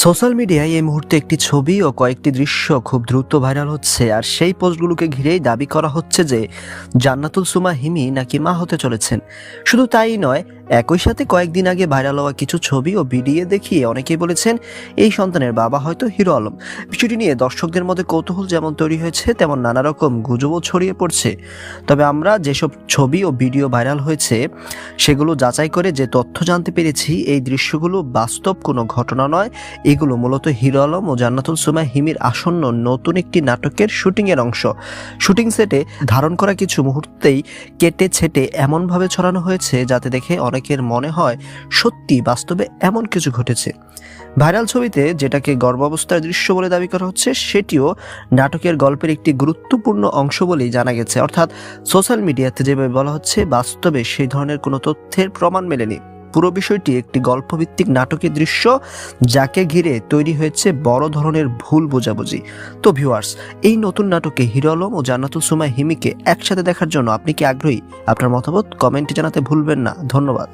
Social মিডিয়ায় এই মুহূর্তে একটি ছবি ও কয়েকটি দৃশ্য খুব দ্রুত ভাইরাল হচ্ছে, আর সেই পোস্টগুলোকে ঘিরেই দাবি করা হচ্ছে যে জান্নাতুল সুমা হিমি নাকি মা হতে চলেছেন। শুধু তাই নয়, একই সাথে কয়েকদিন আগে ভাইরাল হওয়া কিছু ছবি ও ভিডিও দেখিয়ে অনেকেই বলেছেন এই সন্তানের বাবা হয়তো হিরো আলম। বিষয়টি নিয়ে দর্শকদের মধ্যে কৌতূহল যেমন তৈরি হয়েছে, তেমন নানা রকম গুজবও ছড়িয়ে পড়ছে। তবে আমরা যেসব ছবি ও ভিডিও ভাইরাল হয়েছে সেগুলো যাচাই করে যে তথ্য জানতে পেরেছি, এই দৃশ্যগুলো বাস্তব কোনো ঘটনা নয়। এগুলো মূলত হিরো আলম ও জান্নাতুল সুমা হিমির আসন্ন নতুন একটি নাটকের শুটিংয়ের অংশ। শুটিং সেটে ধারণ করা কিছু মুহূর্তেই কেটে ছেটে এমনভাবে ছড়ানো হয়েছে যাতে দেখে অনেকের মনে হয় সত্যি বাস্তবে এমন কিছু ঘটেছে। ভাইরাল ছবিতে যেটাকে গর্ভাবস্থার দৃশ্য বলে দাবি করা হচ্ছে, সেটিও নাটকের গল্পের একটি গুরুত্বপূর্ণ অংশ বলেই জানা গেছে। অর্থাৎ সোশ্যাল মিডিয়াতে যেভাবে বলা হচ্ছে, বাস্তবে সেই ধরনের কোনো তথ্যের প্রমাণ মেলেনি। পুরো বিষয়টি একটি গল্পভিত্তিক নাটকের দৃশ্য, যাকে ঘিরে তৈরি হয়েছে বড় ধরনের ভুল বোঝাবুঝি। তো ভিউয়ার্স, এই নতুন নাটকে হিরো আলম ও জান্নাতুল সুমা হিমিকে একসাথে দেখার জন্য আপনি কি আগ্রহী? আপনার মতামত কমেন্টে জানাতে ভুলবেন না। ধন্যবাদ।